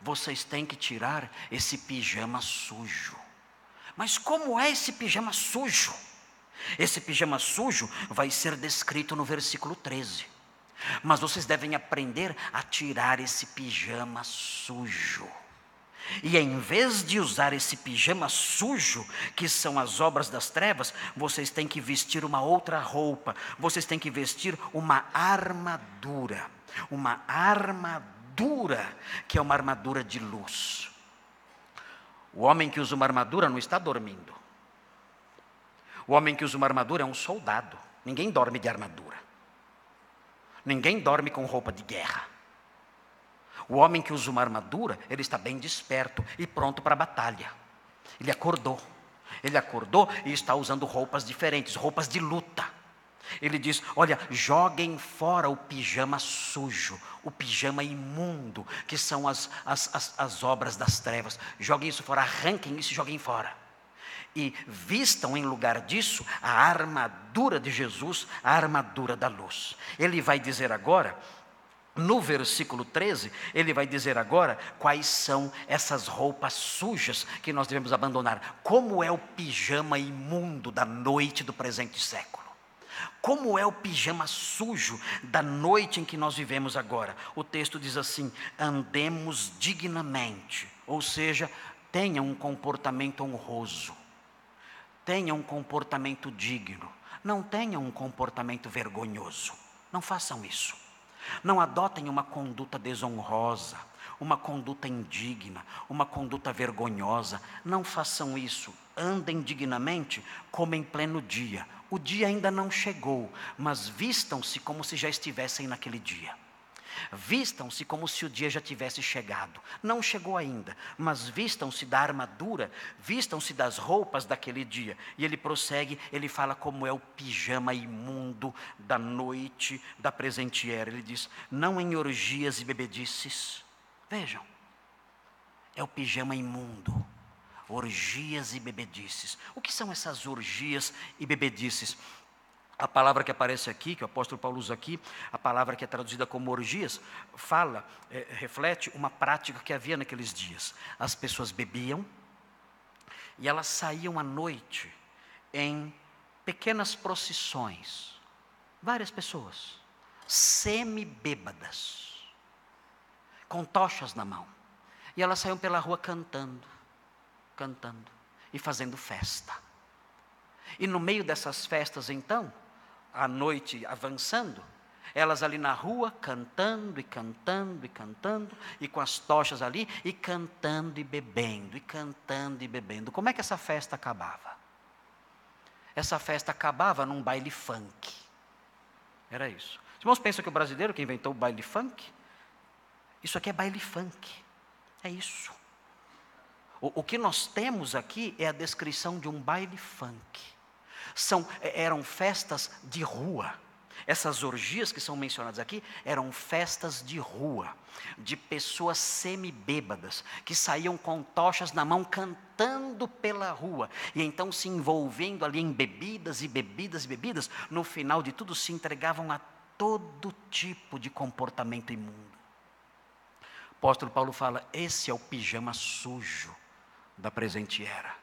Vocês têm que tirar esse pijama sujo. Mas como é esse pijama sujo? Esse pijama sujo vai ser descrito no versículo 13. Mas vocês devem aprender a tirar esse pijama sujo. E em vez de usar esse pijama sujo, que são as obras das trevas, vocês têm que vestir uma outra roupa. Vocês têm que vestir uma armadura. Uma armadura, que é uma armadura de luz. O homem que usa uma armadura não está dormindo. O homem que usa uma armadura é um soldado. Ninguém dorme de armadura. Ninguém dorme com roupa de guerra. O homem que usa uma armadura, ele está bem desperto e pronto para a batalha. Ele acordou e está usando roupas diferentes, roupas de luta. Ele diz, olha, joguem fora o pijama sujo, o pijama imundo, que são as obras das trevas. Joguem isso fora, arranquem isso e joguem fora. E vistam em lugar disso a armadura de Jesus, a armadura da luz. Ele vai dizer agora, no versículo 13, ele vai dizer agora quais são essas roupas sujas que nós devemos abandonar. Como é o pijama imundo da noite do presente século. Como é o pijama sujo da noite em que nós vivemos agora. O texto diz assim, andemos dignamente, ou seja, tenha um comportamento honroso. Tenha um comportamento digno, não tenha um comportamento vergonhoso. Não façam isso. Não adotem uma conduta desonrosa, uma conduta indigna, uma conduta vergonhosa. Não façam isso. Andem dignamente como em pleno dia. O dia ainda não chegou, mas vistam-se como se já estivessem naquele dia. Vistam-se como se o dia já tivesse chegado. Não chegou ainda, mas vistam-se da armadura, vistam-se das roupas daquele dia. E ele prossegue, ele fala como é o pijama imundo da noite da presente era. Ele diz, não em orgias e bebedices. Vejam, é o pijama imundo. Orgias e bebedices. O que são essas orgias e bebedices? A palavra que aparece aqui, que o apóstolo Paulo usa aqui, a palavra que é traduzida como orgias, reflete uma prática que havia naqueles dias. As pessoas bebiam e elas saíam à noite em pequenas procissões. Várias pessoas, semi-bêbadas, com tochas na mão. E elas saíam pela rua cantando e fazendo festa. E no meio dessas festas, então, a noite avançando, elas ali na rua, cantando, e com as tochas ali, e cantando e bebendo. Como é que essa festa acabava? Essa festa acabava num baile funk. Era isso. Os irmãos pensam que o brasileiro que inventou o baile funk? Isso aqui é baile funk. É isso. O que nós temos aqui é a descrição de um baile funk. Eram festas de rua. Essas orgias que são mencionadas aqui eram festas de rua, de pessoas semi-bêbadas, que saíam com tochas na mão cantando pela rua, e então se envolvendo ali em bebidas, no final de tudo se entregavam a todo tipo de comportamento imundo. O apóstolo Paulo fala, esse é o pijama sujo da presente era.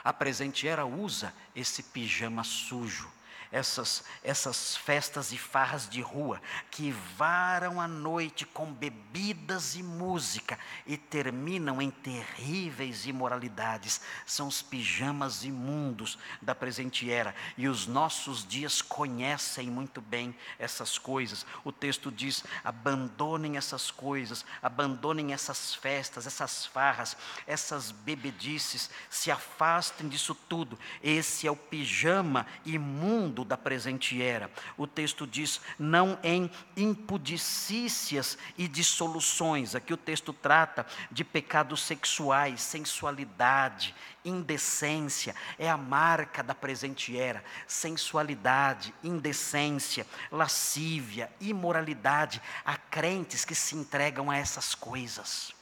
A presente era usa esse pijama sujo, essas festas e farras de rua, que varam a noite com bebidas e música, e terminam em terríveis imoralidades. São os pijamas imundos da presente era, e os nossos dias conhecem muito bem essas coisas. O texto diz, abandonem essas coisas, abandonem essas festas, essas farras, essas bebedices, se afastem disso tudo. Esse é o pijama imundo da presente era. O texto diz, não em impudicícias e dissoluções. Aqui o texto trata de pecados sexuais, sensualidade, indecência, é a marca da presente era. Sensualidade, indecência, lascívia, imoralidade. Há crentes que se entregam a essas coisas.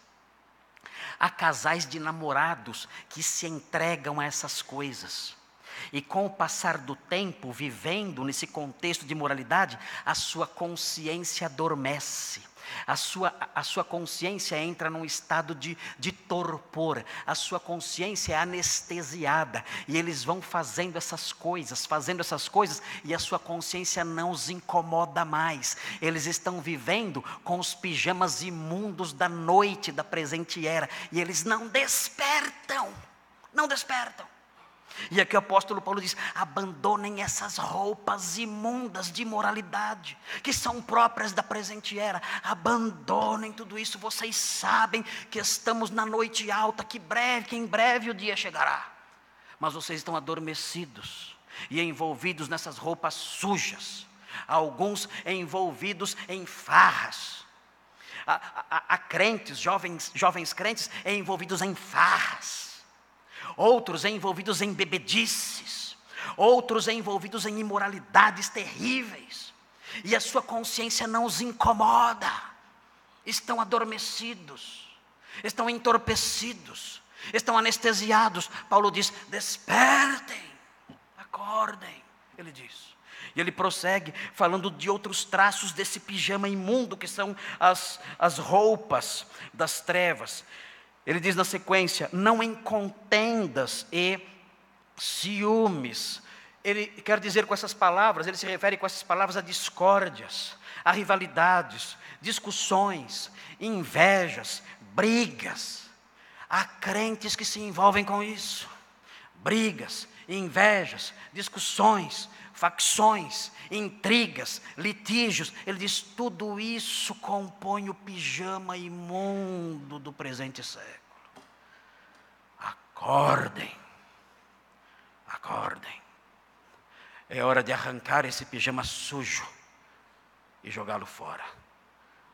Há casais de namorados que se entregam a essas coisas. E com o passar do tempo, vivendo nesse contexto de moralidade, a sua consciência adormece. A sua consciência entra num estado de torpor. A sua consciência é anestesiada. E eles vão fazendo essas coisas, e a sua consciência não os incomoda mais. Eles estão vivendo com os pijamas imundos da noite da presente era. E eles não despertam. E aqui o apóstolo Paulo diz, abandonem essas roupas imundas de imoralidade, que são próprias da presente era. Abandonem tudo isso. Vocês sabem que estamos na noite alta, que em breve o dia chegará. mas vocês estão adormecidos e envolvidos nessas roupas sujas. Alguns envolvidos em farras. Há crentes, jovens crentes, envolvidos em farras. Outros envolvidos em bebedices. Outros envolvidos em imoralidades terríveis. E a sua consciência não os incomoda. Estão adormecidos. Estão entorpecidos. Estão anestesiados. Paulo diz: despertem, acordem, ele diz. E ele prossegue falando de outros traços desse pijama imundo, que são as roupas das trevas. Ele diz na sequência: não em contendas e ciúmes. Ele quer dizer com essas palavras, ele se refere com essas palavras a discórdias, a rivalidades, discussões, invejas, brigas. Há crentes que se envolvem com isso. Brigas, invejas, discussões, facções, intrigas, litígios. Ele diz: tudo isso compõe o pijama imundo do presente século. Acordem, acordem. É hora de arrancar esse pijama sujo e jogá-lo fora,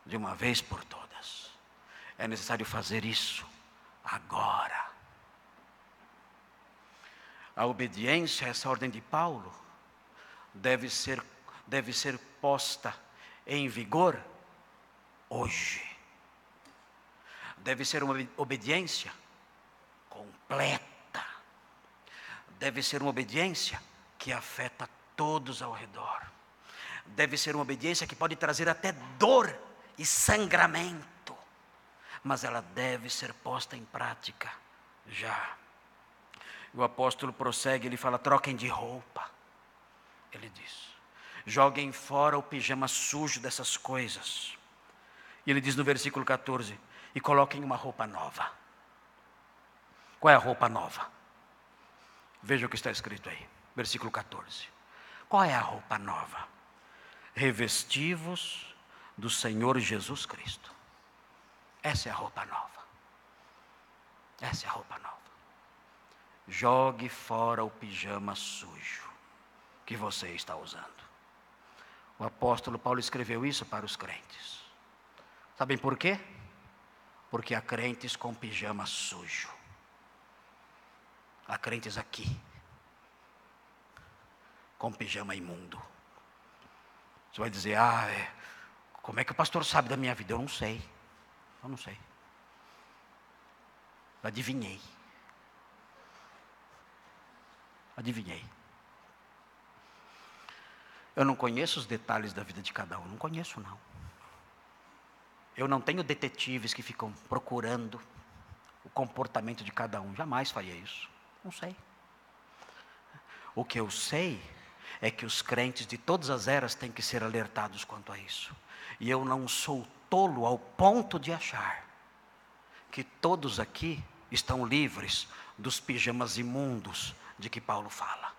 de uma vez por todas. É necessário fazer isso agora. A obediência a essa ordem de Paulo deve ser posta em vigor hoje. Deve ser uma obediência completa. Deve ser uma obediência que afeta todos ao redor. Deve ser uma obediência que pode trazer até dor e sangramento, mas ela deve ser posta em prática já. O apóstolo prossegue, ele fala: troquem de roupa. Ele diz: joguem fora o pijama sujo dessas coisas. E ele diz no versículo 14: e coloquem uma roupa nova. Qual é a roupa nova? Veja o que está escrito aí, versículo 14. Qual é a roupa nova? Revesti-vos do Senhor Jesus Cristo. Essa é a roupa nova. Essa é a roupa nova. Jogue fora o pijama sujo que você está usando. O apóstolo Paulo escreveu isso para os crentes. Sabem por quê? Porque há crentes com pijama sujo. Há crentes aqui com pijama imundo. Você vai dizer: como é que o pastor sabe da minha vida? Eu não sei. Eu não sei. Adivinhei. Eu não conheço os detalhes da vida de cada um. Não conheço, não. Eu não tenho detetives que ficam procurando o comportamento de cada um. Jamais faria isso. Não sei. O que eu sei é que os crentes de todas as eras têm que ser alertados quanto a isso. E eu não sou tolo ao ponto de achar que todos aqui estão livres dos pijamas imundos de que Paulo fala.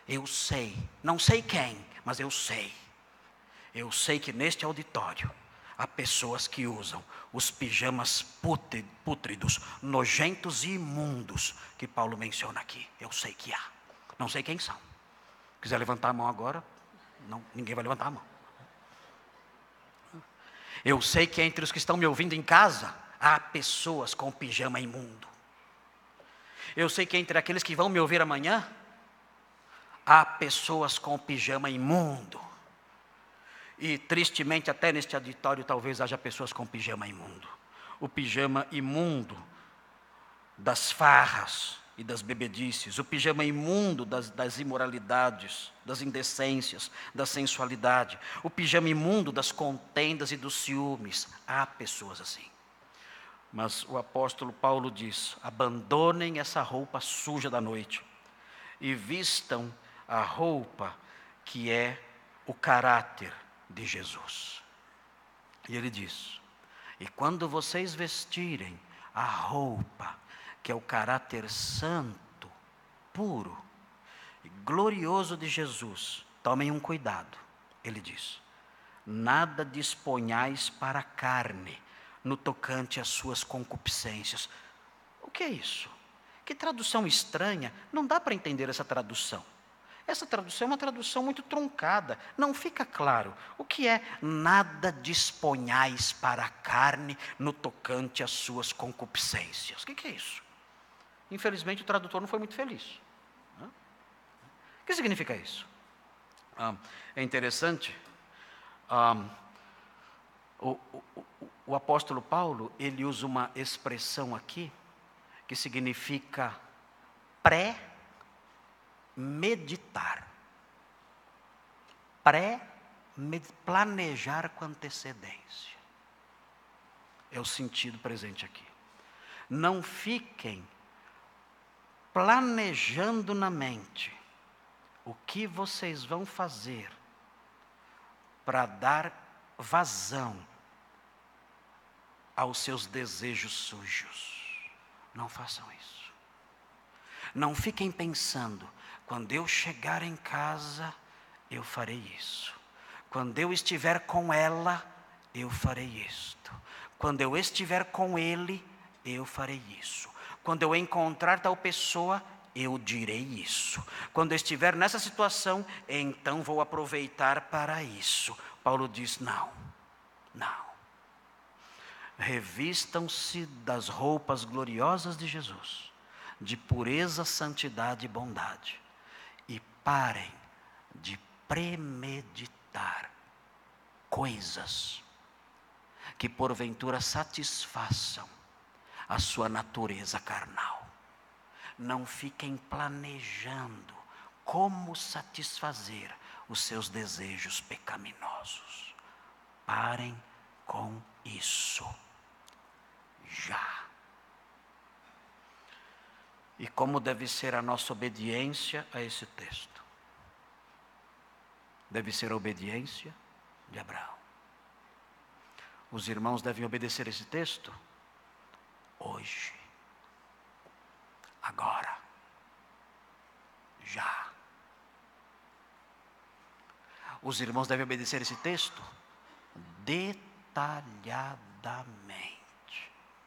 Eu sei, não sei quem, mas eu sei. Eu sei que neste auditório há pessoas que usam os pijamas pútridos, nojentos e imundos que Paulo menciona aqui. Eu sei que há. Não sei quem são. Quiser levantar a mão agora, não, ninguém vai levantar a mão. Eu sei que entre os que estão me ouvindo em casa, há pessoas com pijama imundo. Eu sei que entre aqueles que vão me ouvir amanhã, há pessoas com pijama imundo. E tristemente, até neste auditório, talvez haja pessoas com pijama imundo. O pijama imundo das farras e das bebedices. O pijama imundo das imoralidades, das indecências, da sensualidade. O pijama imundo das contendas e dos ciúmes. Há pessoas assim. Mas o apóstolo Paulo diz: abandonem essa roupa suja da noite e vistam a roupa que é o caráter de Jesus. E ele diz: e quando vocês vestirem a roupa que é o caráter santo, puro e glorioso de Jesus, tomem um cuidado. Ele diz: nada disponhais para a carne no tocante às suas concupiscências. O que é isso? Que tradução estranha, não dá para entender essa tradução. Essa tradução é uma tradução muito truncada, não fica claro. O que é nada disponhais para a carne no tocante às suas concupiscências? O que é isso? Infelizmente o tradutor não foi muito feliz. O que significa isso? É interessante, o apóstolo Paulo, ele usa uma expressão aqui, que significa pré-meditar. Planejar com antecedência. É o sentido presente aqui. Não fiquem planejando na mente o que vocês vão fazer para dar vazão aos seus desejos sujos. Não façam isso. Não fiquem pensando, quando eu chegar em casa, eu farei isso. Quando eu estiver com ela, eu farei isto. Quando eu estiver com ele, eu farei isso. Quando eu encontrar tal pessoa, eu direi isso. Quando eu estiver nessa situação, então vou aproveitar para isso. Paulo diz, não. Revistam-se das roupas gloriosas de Jesus, de pureza, santidade e bondade. E parem de premeditar coisas que porventura satisfaçam a sua natureza carnal. Não fiquem planejando como satisfazer os seus desejos pecaminosos. Parem com isso. Já. E como deve ser a nossa obediência a esse texto? Deve ser a obediência de Abraão. Os irmãos devem obedecer esse texto hoje, agora, já. Os irmãos devem obedecer esse texto detalhadamente.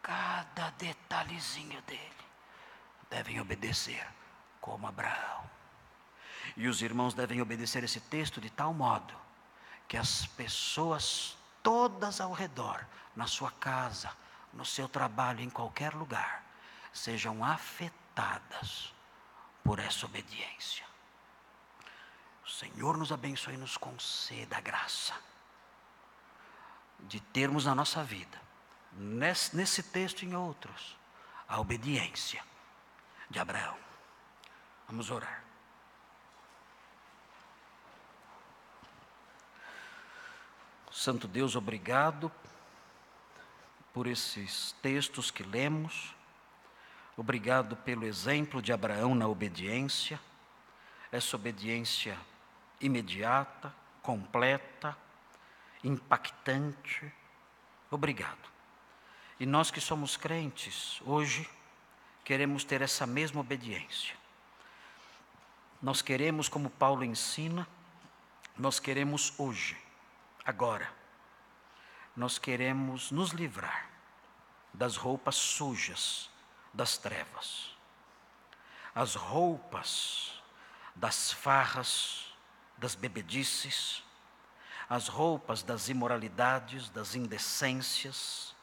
Cada detalhezinho dele devem obedecer como Abraão. E os irmãos devem obedecer esse texto de tal modo que as pessoas todas ao redor, na sua casa, no seu trabalho, em qualquer lugar, sejam afetadas por essa obediência. O Senhor nos abençoe e nos conceda a graça de termos na nossa vida, nesse texto e em outros, a obediência de Abraão. Vamos orar. Santo Deus, obrigado por esses textos que lemos. Obrigado pelo exemplo de Abraão na obediência. Essa obediência imediata, completa, impactante. Obrigado. E nós que somos crentes, hoje, queremos ter essa mesma obediência. Nós queremos, como Paulo ensina, nós queremos hoje, agora, nós queremos nos livrar das roupas sujas das trevas, as roupas das farras, das bebedices, as roupas das imoralidades, das indecências,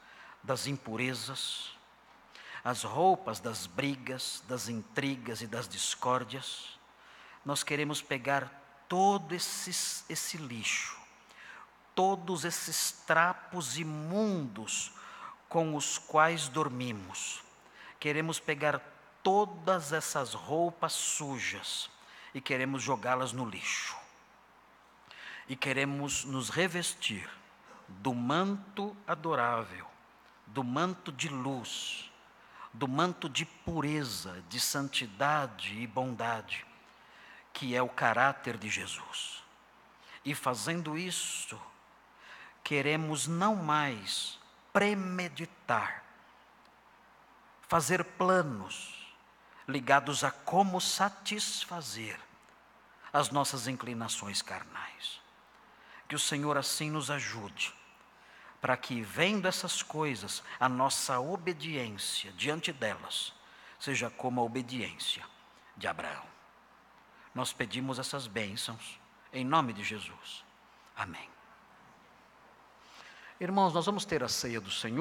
das impurezas, as roupas das brigas, das intrigas e das discórdias. Nós queremos pegar todo esse lixo, todos esses trapos imundos com os quais dormimos. Queremos pegar todas essas roupas sujas e queremos jogá-las no lixo. E queremos nos revestir do manto adorável, do manto de luz, do manto de pureza, de santidade e bondade, que é o caráter de Jesus. E fazendo isso, queremos não mais premeditar, fazer planos ligados a como satisfazer as nossas inclinações carnais. Que o Senhor assim nos ajude, para que, vendo essas coisas, a nossa obediência diante delas seja como a obediência de Abraão. Nós pedimos essas bênçãos em nome de Jesus. Amém. Irmãos, nós vamos ter a ceia do Senhor.